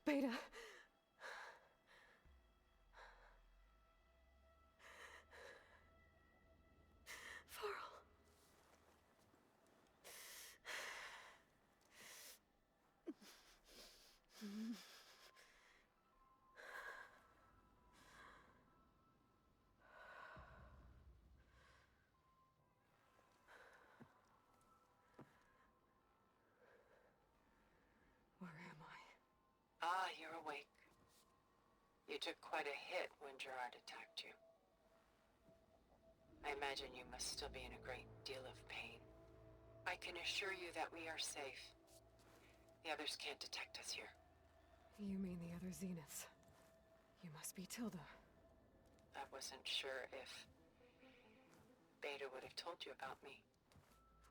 Beta. Varl. Where am I? Ah, you're awake. You took quite a hit when Gerard attacked you. I imagine you must still be in a great deal of pain. I can assure you that we are safe. The others can't detect us here. You mean the other Zeniths? You must be Tilda. I wasn't sure if Beta would have told you about me.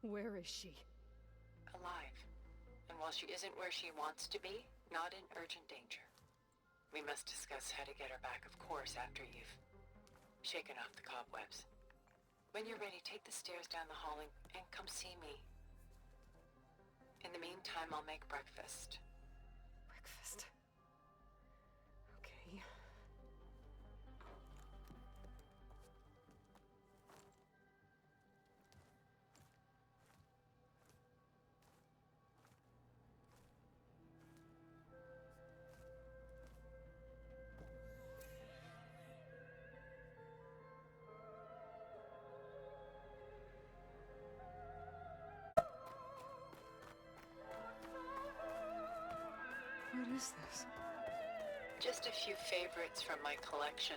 Where is she? Alive. And while she isn't where she wants to be, not in urgent danger. We must discuss how to get her back, of course, after you've shaken off the cobwebs. When you're ready, take the stairs down the hall and come see me. In the meantime, I'll make breakfast. Breakfast. Okay. What is this? Just a few favorites from my collection.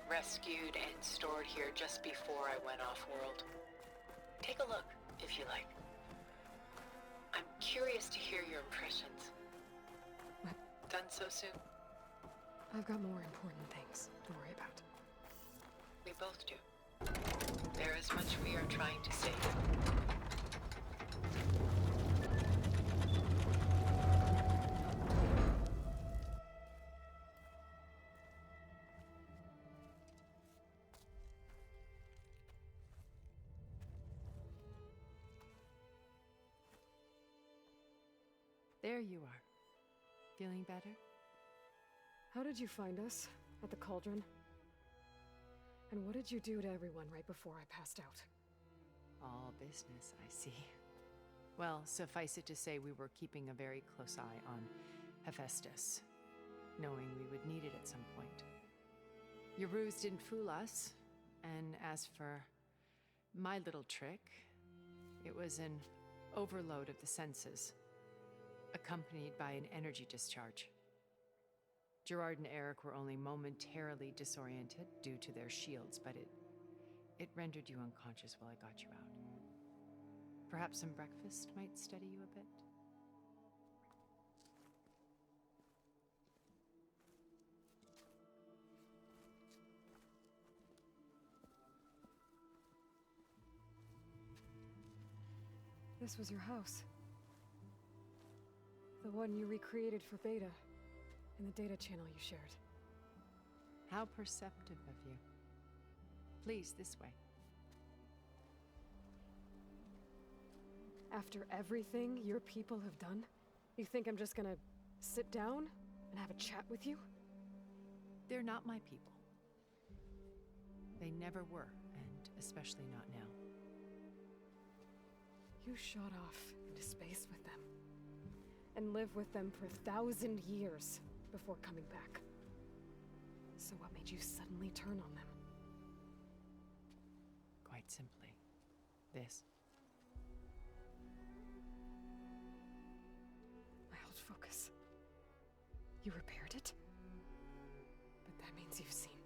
Rescued and stored here just before I went off-world. Take a look, if you like. I'm curious to hear your impressions. What? Done so soon? I've got more important things to worry about. We both do. There is much we are trying to save. There you are. Feeling better? How did you find us? At the cauldron? And what did you do to everyone right before I passed out? All business, I see. Well, suffice it to say we were keeping a very close eye on Hephaestus, knowing we would need it at some point. Your ruse didn't fool us, and as for my little trick, it was an overload of the senses, accompanied by an energy discharge. Gerard and Eric were only momentarily disoriented due to their shields, but it rendered you unconscious while I got you out. Perhaps some breakfast might steady you a bit? This was your house. The one you recreated for Beta, in the data channel you shared. How perceptive of you. Please, this way. After everything your people have done, you think I'm just gonna sit down and have a chat with you? They're not my people. They never were, and especially not now. You shot off into space with them, and lived with them for 1,000 years before coming back. So what made you suddenly turn on them? Quite simply, this. My old focus. You repaired it? But that means you've seen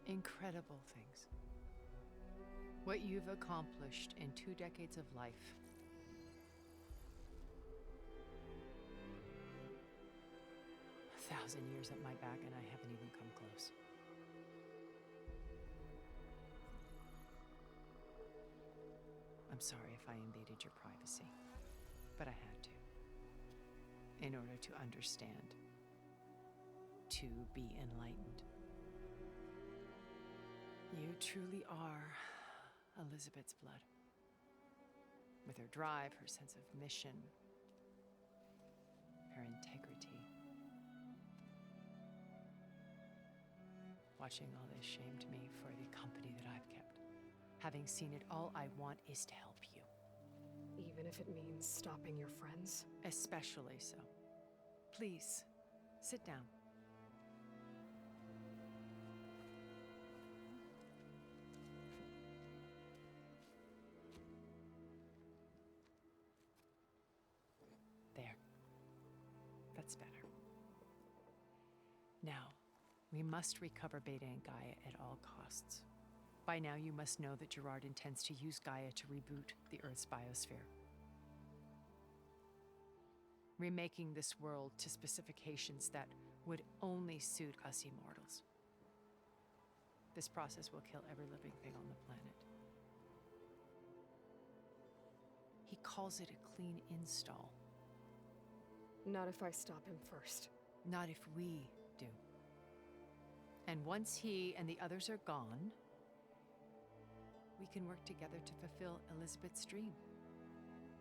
Incredible things. What you've accomplished in 2 decades of life. A 1,000 years at my back, and I haven't even come close. I'm sorry if I invaded your privacy, but I had to. In order to understand. To be enlightened. You truly are Elizabeth's blood. With her drive, her sense of mission, her integrity. Watching all this shamed me for the company that I've kept. Having seen it all, I want is to help you. Even if it means stopping your friends? Especially so. Please, sit down. There. That's better. Now, we must recover Beta and Gaia at all costs. By now, you must know that Gerard intends to use Gaia to reboot the Earth's biosphere. Remaking this world to specifications that would only suit us immortals. This process will kill every living thing on the planet. He calls it a clean install. Not if I stop him first. Not if we do. And once he and the others are gone, we can work together to fulfill Elizabeth's dream.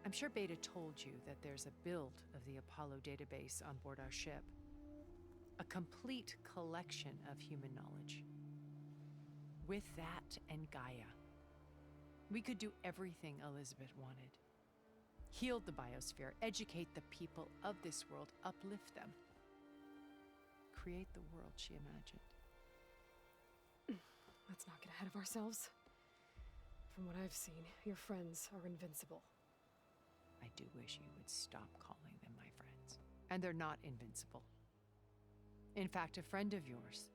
I'm sure Beta told you that there's a build of the Apollo database on board our ship. A complete collection of human knowledge. With that and Gaia, we could do everything Elizabeth wanted. Heal the biosphere, educate the people of this world, uplift them. Create the world she imagined. Let's not get ahead of ourselves. From what I've seen, your friends are invincible. I do wish you would stop calling them my friends. And they're not invincible. In fact, a friend of yours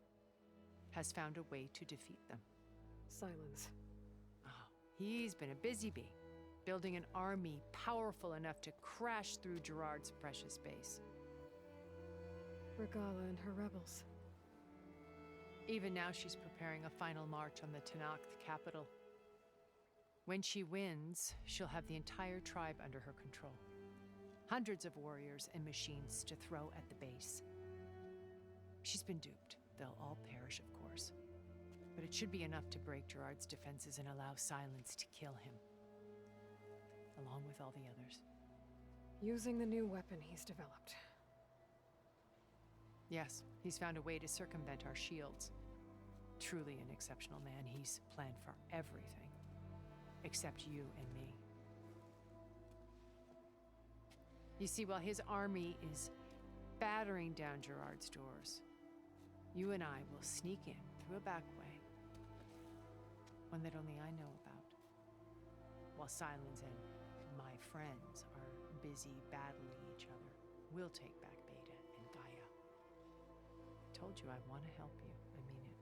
has found a way to defeat them. Silence. Oh, he's been a busy bee, building an army powerful enough to crash through Gerard's precious base. Regala and her rebels. Even now, she's preparing a final march on the Tanakh capital. When she wins, she'll have the entire tribe under her control. Hundreds of warriors and machines to throw at the base. She's been duped. They'll all perish, of course. But it should be enough to break Gerard's defenses and allow Silence to kill him. Along with all the others. Using the new weapon he's developed. Yes, he's found a way to circumvent our shields. Truly an exceptional man. He's planned for everything. Except you and me. You see, while his army is battering down Gerard's doors, you and I will sneak in through a back way. One that only I know about. While Silence and my friends are busy battling each other, we'll take back Beta and Gaia. Told you I want to help you. I mean it.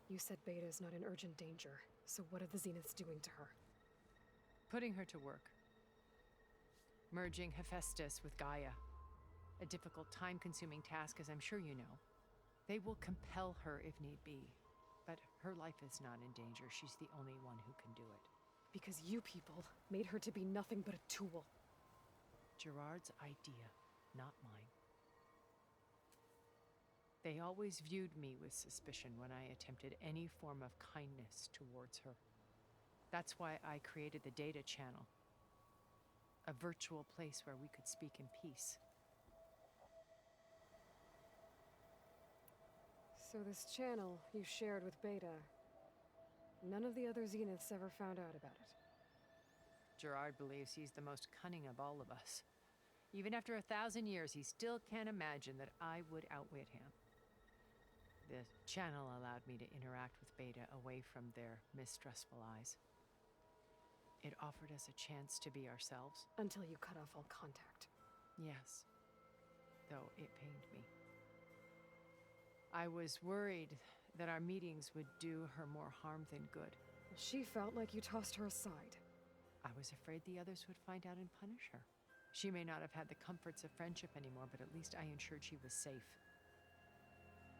You said Beta is not in urgent danger, so what are the Zeniths doing to her? Putting her to work. Merging Hephaestus with Gaia. A difficult, time-consuming task, as I'm sure you know. They will compel her if need be. But her life is not in danger. She's the only one who can do it. Because you people made her to be nothing but a tool. Gerard's idea, not mine. They always viewed me with suspicion when I attempted any form of kindness towards her. That's why I created the data channel. A virtual place where we could speak in peace. So this channel you shared with Beta, none of the other Zeniths ever found out about it. Gerard believes he's the most cunning of all of us. Even after 1,000 years, he still can't imagine that I would outwit him. The channel allowed me to interact with Beta away from their mistrustful eyes. It offered us a chance to be ourselves. Until you cut off all contact. Yes, though it pained me. I was worried that our meetings would do her more harm than good. She felt like you tossed her aside. I was afraid the others would find out and punish her. She may not have had the comforts of friendship anymore, but at least I ensured she was safe.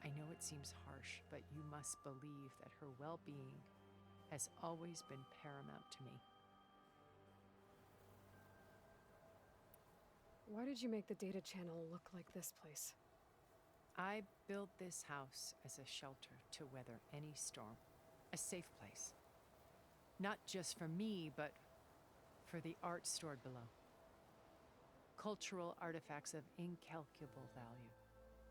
I know it seems harsh, but you must believe that her well-being has always been paramount to me. Why did you make the data channel look like this place? I built this house as a shelter to weather any storm. A safe place. Not just for me, but for the art stored below. cultural artifacts of incalculable value.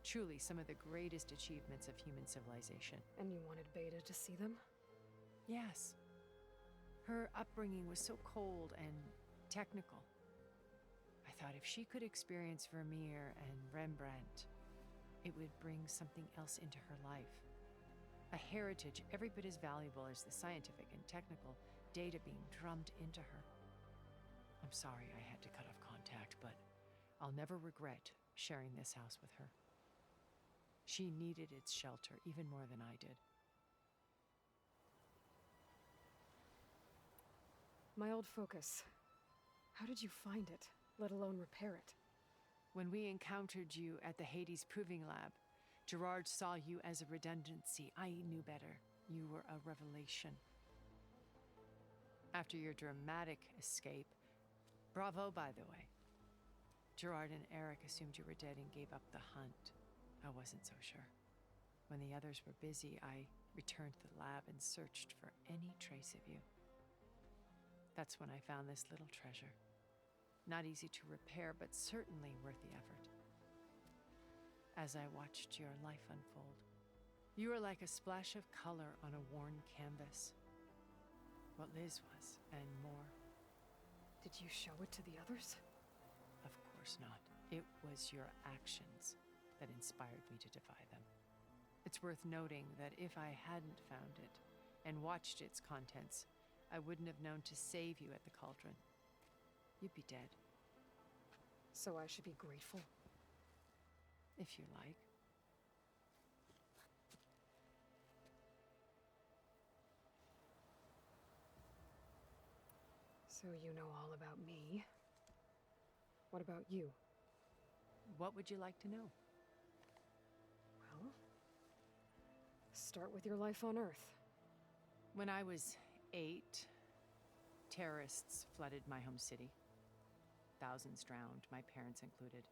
Truly some of the greatest achievements of human civilization. And you wanted Beta to see them? Yes. Her upbringing was so cold and technical. I thought if she could experience Vermeer and Rembrandt, it would bring something else into her life. A heritage every bit as valuable as the scientific and technical data being drummed into her. I'm sorry I had to cut off contact, but I'll never regret sharing this house with her. She needed its shelter even more than I did. My old focus. How did you find it, let alone repair it? When we encountered you at the Hades Proving Lab, Gerard saw you as a redundancy. I knew better. You were a revelation. After your dramatic escape, bravo, by the way. Gerard and Eric assumed you were dead and gave up the hunt. I wasn't so sure. When the others were busy, I returned to the lab and searched for any trace of you. That's when I found this little treasure. Not easy to repair, but certainly worth the effort. As I watched your life unfold, you were like a splash of color on a worn canvas. What Liz was, and more. Did you show it to the others? Of course not. It was your actions that inspired me to defy them. It's worth noting that if I hadn't found it and watched its contents, I wouldn't have known to save you at the cauldron. You'd be dead. So I should be grateful? If you like. So you know all about me. What about you? What would you like to know? Well, start with your life on Earth. When I was 8, terrorists flooded my home city. Thousands drowned, my parents included.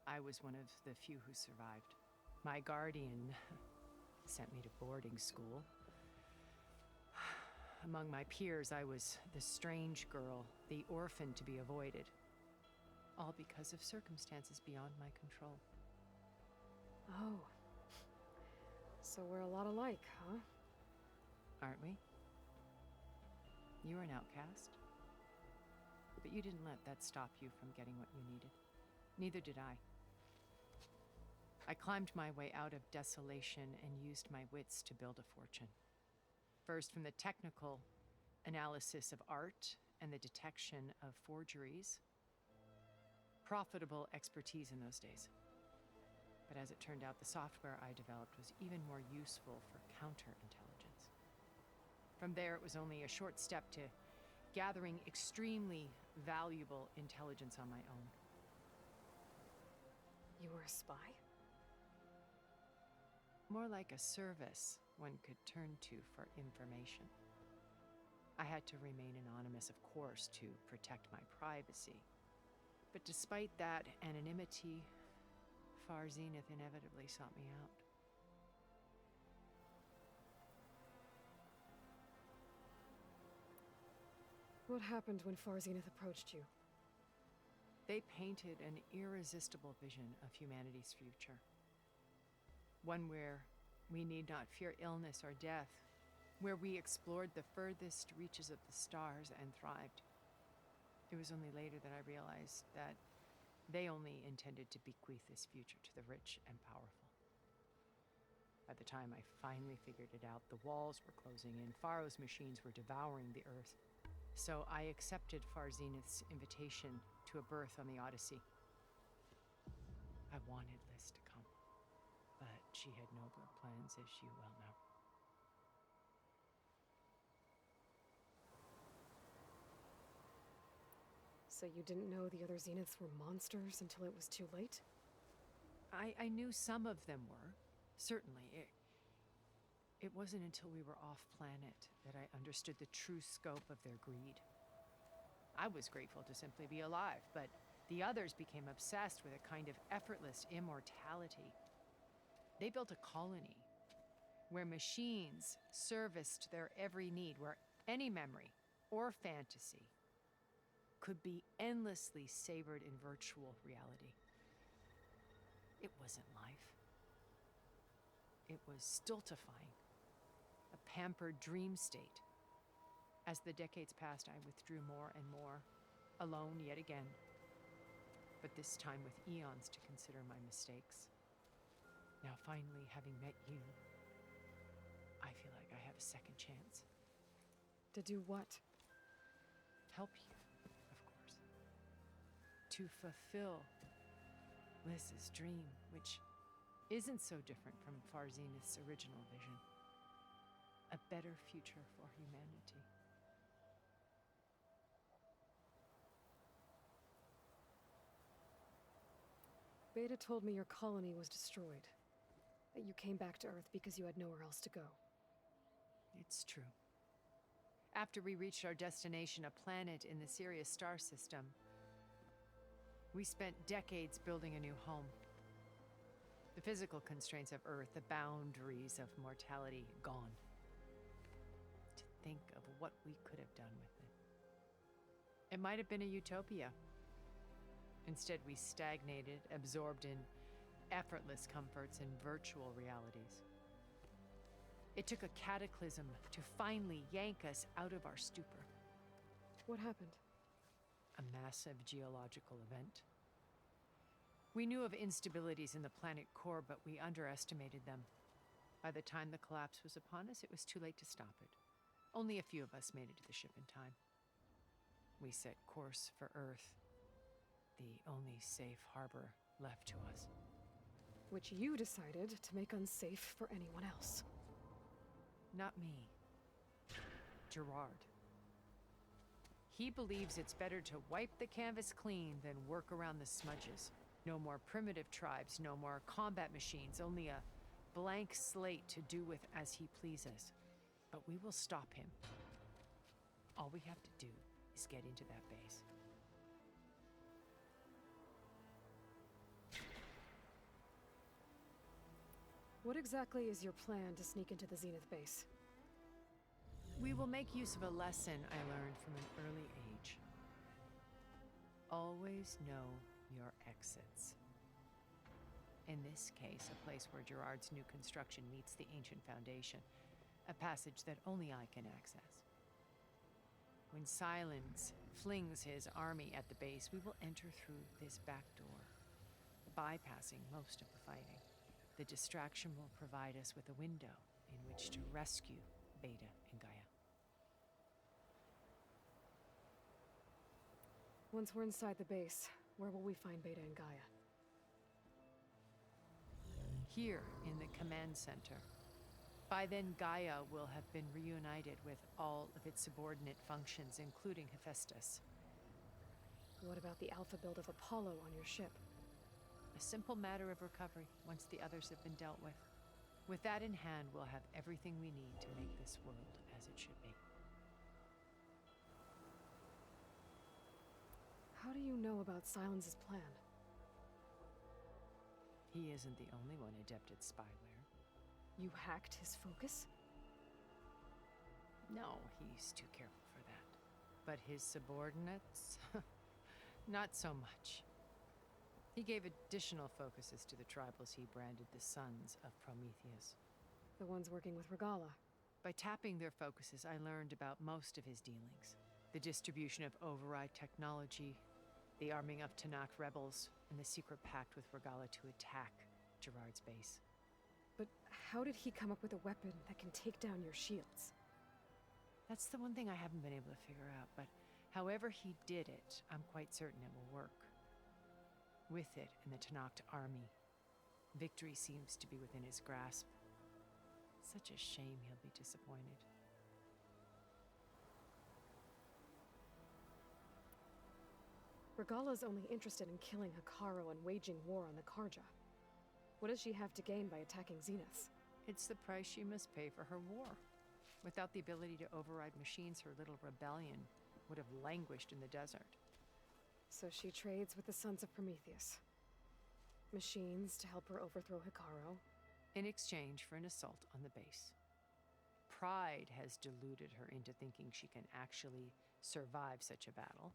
I was one of the few who survived. My guardian sent me to boarding school. Among my peers, I was the strange girl, the orphan to be avoided. All because of circumstances beyond my control. Oh. So we're a lot alike, huh? Aren't we? You were an outcast. But you didn't let that stop you from getting what you needed. Neither did I. I climbed my way out of desolation and used my wits to build a fortune. First, from the technical analysis of art and the detection of forgeries. Profitable expertise in those days. But as it turned out, the software I developed was even more useful for counterintelligence. From there, it was only a short step to gathering extremely valuable intelligence on my own. You were a spy? More like a service one could turn to for information. I had to remain anonymous, of course, to protect my privacy. But despite that anonymity, Far Zenith inevitably sought me out. What happened when Far Zenith approached you? They painted an irresistible vision of humanity's future. One where we need not fear illness or death, where we explored the furthest reaches of the stars and thrived. It was only later that I realized that they only intended to bequeath this future to the rich and powerful. By the time I finally figured it out, the walls were closing in, Pharaoh's machines were devouring the earth. So I accepted Far Zenith's invitation to a berth on the Odyssey. I wanted Liz to come, but she had nobler plans, as you well know. So you didn't know the other Zeniths were monsters until it was too late? I knew some of them were, certainly. It wasn't until we were off-planet that I understood the true scope of their greed. I was grateful to simply be alive, but the others became obsessed with a kind of effortless immortality. They built a colony where machines serviced their every need, where any memory or fantasy could be endlessly savored in virtual reality. It wasn't life. It was stultifying, a pampered dream state. As the decades passed, I withdrew more and more, alone yet again, but this time with eons to consider my mistakes. Now finally, having met you, I feel like I have a second chance. To do what? Help you, of course. To fulfill Liz's dream, which isn't so different from Zeniths' original vision. A better future for humanity. Beta told me your colony was destroyed. That you came back to Earth because you had nowhere else to go. It's true. After we reached our destination, a planet in the Sirius star system, we spent decades building a new home. The physical constraints of Earth, the boundaries of mortality, gone. To think of what we could have done with it. It might have been a utopia. Instead, we stagnated, absorbed in effortless comforts and virtual realities. It took a cataclysm to finally yank us out of our stupor. What happened? A massive geological event. We knew of instabilities in the planet core, but we underestimated them. By the time the collapse was upon us, it was too late to stop it. Only a few of us made it to the ship in time. We set course for Earth, the only safe harbor left to us. Which you decided to make unsafe for anyone else. Not me. Gerard. He believes it's better to wipe the canvas clean than work around the smudges. No more primitive tribes, no more combat machines, only a blank slate to do with as he pleases. But we will stop him. All we have to do is get into that base. What exactly is your plan to sneak into the Zenith base? We will make use of a lesson I learned from an early age. Always know your exits. In this case, a place where Gerard's new construction meets the ancient foundation, a passage that only I can access. When Silence flings his army at the base, we will enter through this back door, bypassing most of the fighting. The distraction will provide us with a window in which to rescue Beta and Gaia. Once we're inside the base, where will we find Beta and Gaia? Here in the command center. By then, Gaia will have been reunited with all of its subordinate functions, including Hephaestus. What about the alpha build of Apollo on your ship? A simple matter of recovery once the others have been dealt with. With that in hand, we'll have everything we need to make this world as it should be. How do you know about Silence's plan? He isn't the only one adept at spyware. You hacked his focus? No, he's too careful for that. But his subordinates? Not so much. He gave additional focuses to the tribals he branded the Sons of Prometheus. The ones working with Regala. By tapping their focuses, I learned about most of his dealings. The distribution of override technology, the arming of Tanakh rebels, and the secret pact with Regala to attack Gerard's base. But how did he come up with a weapon that can take down your shields? That's the one thing I haven't been able to figure out, but however he did it, I'm quite certain it will work. With it and the Tanakh army, victory seems to be within his grasp. Such a shame he'll be disappointed. Regala's only interested in killing Hekarro and waging war on the Karja. What does she have to gain by attacking Zeniths? It's the price she must pay for her war. Without the ability to override machines, her little rebellion would have languished in the desert. So she trades with the Sons of Prometheus. Machines to help her overthrow Hekarro. In exchange for an assault on the base. Pride has deluded her into thinking she can actually survive such a battle.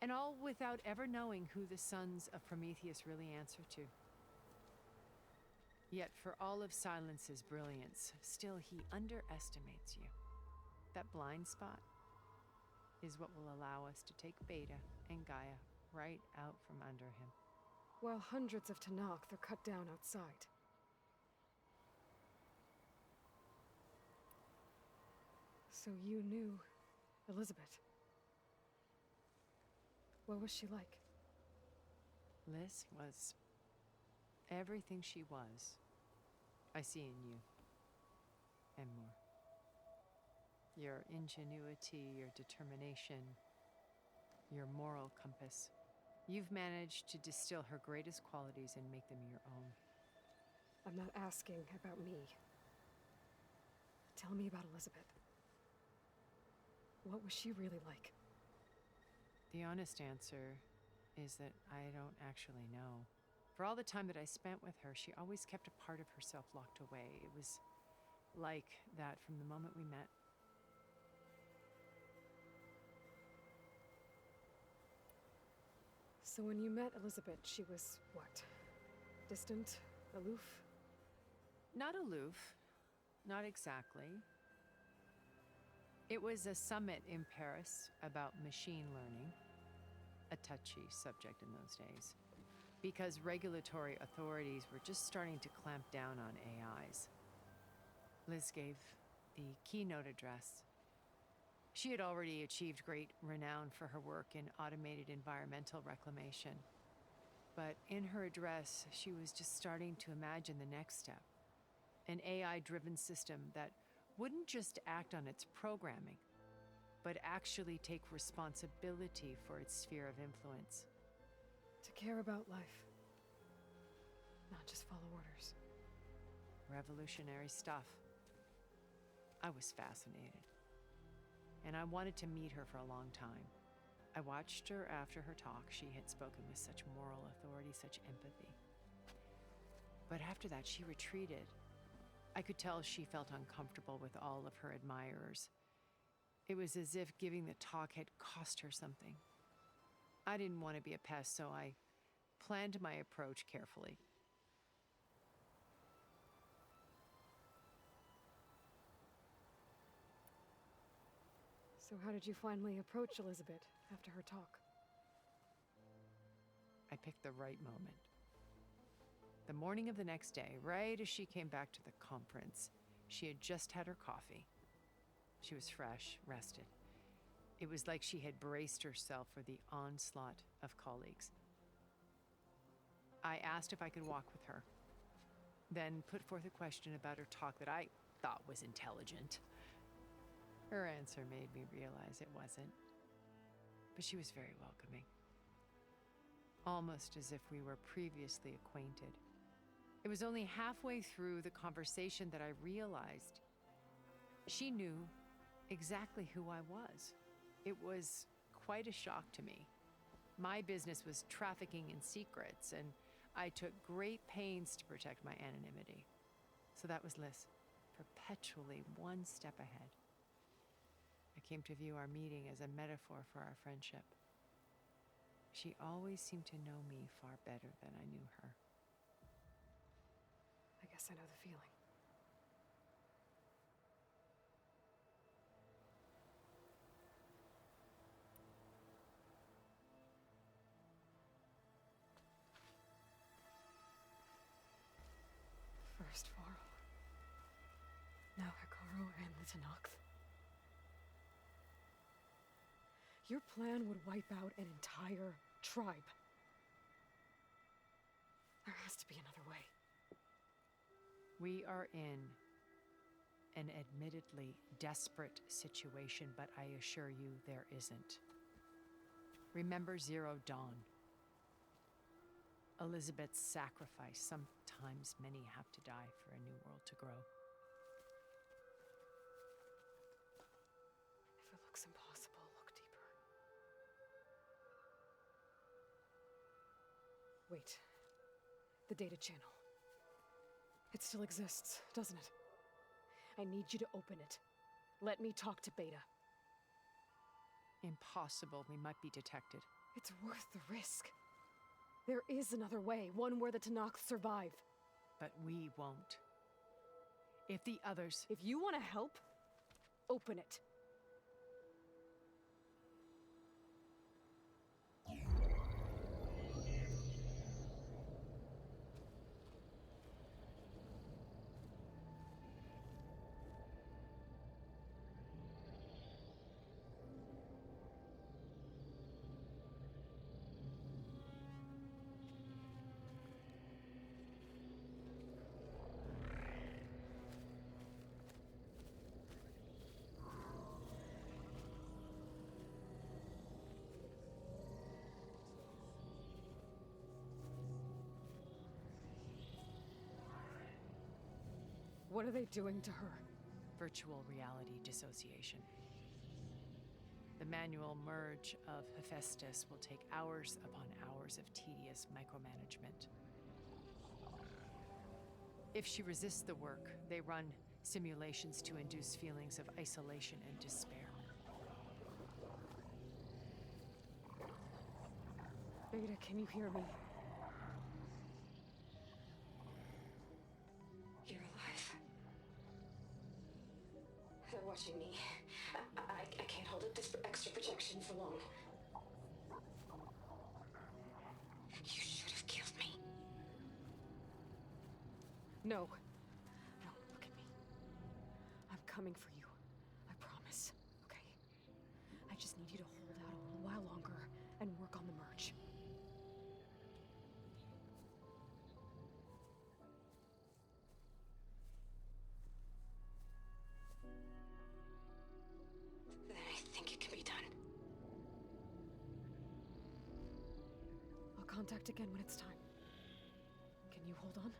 And all without ever knowing who the sons of Prometheus really answer to. Yet for all of Silence's brilliance, still he underestimates you. That blind spot is what will allow us to take Beta and Gaia right out from under him. While hundreds of Tanakh are cut down outside. So you knew Elizabeth. What was she like? Liz was everything she was. I see in you. And more. Your ingenuity, your determination, your moral compass. You've managed to distill her greatest qualities and make them your own. I'm not asking about me. Tell me about Elizabeth. What was she really like? The honest answer is that I don't actually know. For all the time that I spent with her, she always kept a part of herself locked away. It was like that from the moment we met. So when you met Elizabeth, she was what? Distant? Aloof? Not aloof. Not exactly. It was a summit in Paris about machine learning. A touchy subject in those days. Because regulatory authorities were just starting to clamp down on AIs. Liz gave the keynote address. She had already achieved great renown for her work in automated environmental reclamation. But in her address, she was just starting to imagine the next step. An AI-driven system that wouldn't just act on its programming, but actually take responsibility for its sphere of influence. To care about life. Not just follow orders. Revolutionary stuff. I was fascinated. And I wanted to meet her for a long time. I watched her after her talk. She had spoken with such moral authority, such empathy. But after that, she retreated. I could tell she felt uncomfortable with all of her admirers. It was as if giving the talk had cost her something. I didn't want to be a pest, so I planned my approach carefully. So how did you finally approach Elizabeth after her talk? I picked the right moment. The morning of the next day, right as she came back to the conference, she had just had her coffee. She was fresh, rested. It was like she had braced herself for the onslaught of colleagues. I asked if I could walk with her, then put forth a question about her talk that I thought was intelligent. Her answer made me realize it wasn't, but she was very welcoming. Almost as if we were previously acquainted. It was only halfway through the conversation that I realized she knew exactly who I was. It was quite a shock to me. My business was trafficking in secrets, and I took great pains to protect my anonymity. So that was Liz, perpetually one step ahead. I came to view our meeting as a metaphor for our friendship. She always seemed to know me far better than I knew her. I guess I know the feeling. First Varl. Now Hikaru and the Tanakh. Your plan would wipe out an entire tribe. There has to be another way. We are in an admittedly desperate situation, but I assure you there isn't. Remember Zero Dawn. Elizabeth's sacrifice. Sometimes many have to die for a new world to grow. If it looks impossible, look deeper. Wait. The data channel. It still exists, doesn't it? I need you to open it. Let me talk to Beta. Impossible. We might be detected. It's worth the risk. There is another way, one where the Tenakth survive. But we won't. If the others... If you want to help, open it. What are they doing to her? Virtual reality dissociation. The manual merge of Hephaestus will take hours upon hours of tedious micromanagement. If she resists the work, they run simulations to induce feelings of isolation and despair. Beta, can you hear me? You're alive. They're watching me. I can't hold up this extra protection for long. You should have killed me. No. No, look at me. I'm coming for you. I promise. Okay? I just need you to hold out a little while longer and work on the merge. Then I think it can be done. I'll contact again when it's time. Can you hold on?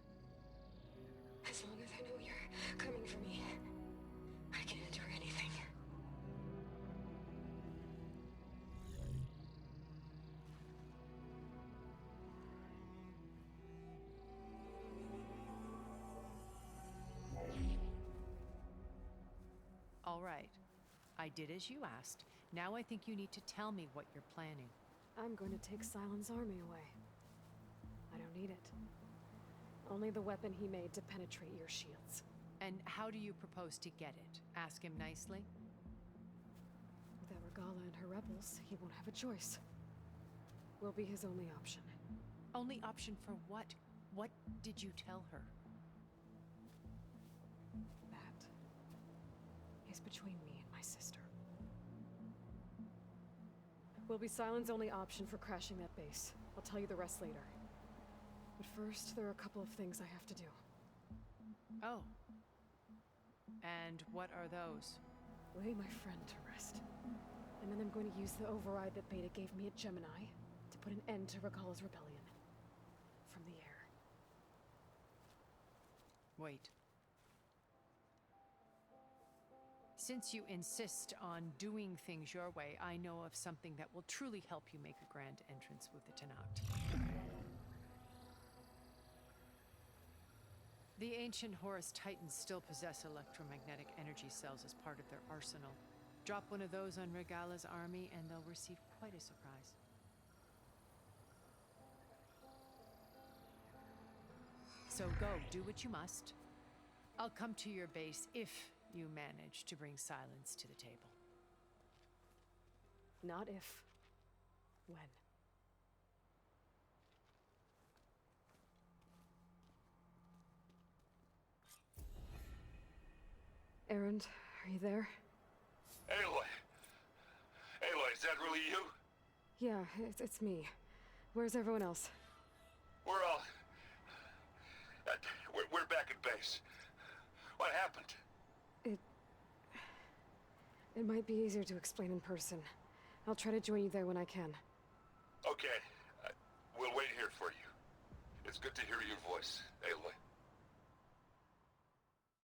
As long as I know you're coming for me, I can endure anything. All right. I did as you asked. Now I think you need to tell me what you're planning. I'm going to take Sylens' army away. I don't need it. Only the weapon he made to penetrate your shields. And how do you propose to get it? Ask him nicely? Without Regala and her rebels, he won't have a choice. We'll be his only option. Only option for what? What did you tell her? That is between me and my sister. Will be Sylens' only option for crashing that base. I'll tell you the rest later. But first, there are a couple of things I have to do. Oh. And what are those? Lay my friend to rest. And then I'm going to use the override that Beta gave me at Gemini to put an end to Regala's rebellion. From the air. Wait. Since you insist on doing things your way, I know of something that will truly help you make a grand entrance with the Tenakth. The ancient Horus Titans still possess electromagnetic energy cells as part of their arsenal. Drop one of those on Regala's army and they'll receive quite a surprise. So go, do what you must. I'll come to your base if you manage to bring Sylens to the table. Not if. When. Erend, are you there? Aloy! Aloy, is that really you? Yeah, it's me. Where's everyone else? We're all... We're back at base. What happened? It might be easier to explain in person. I'll try to join you there when I can. Okay. We'll wait here for you. It's good to hear your voice, Aloy.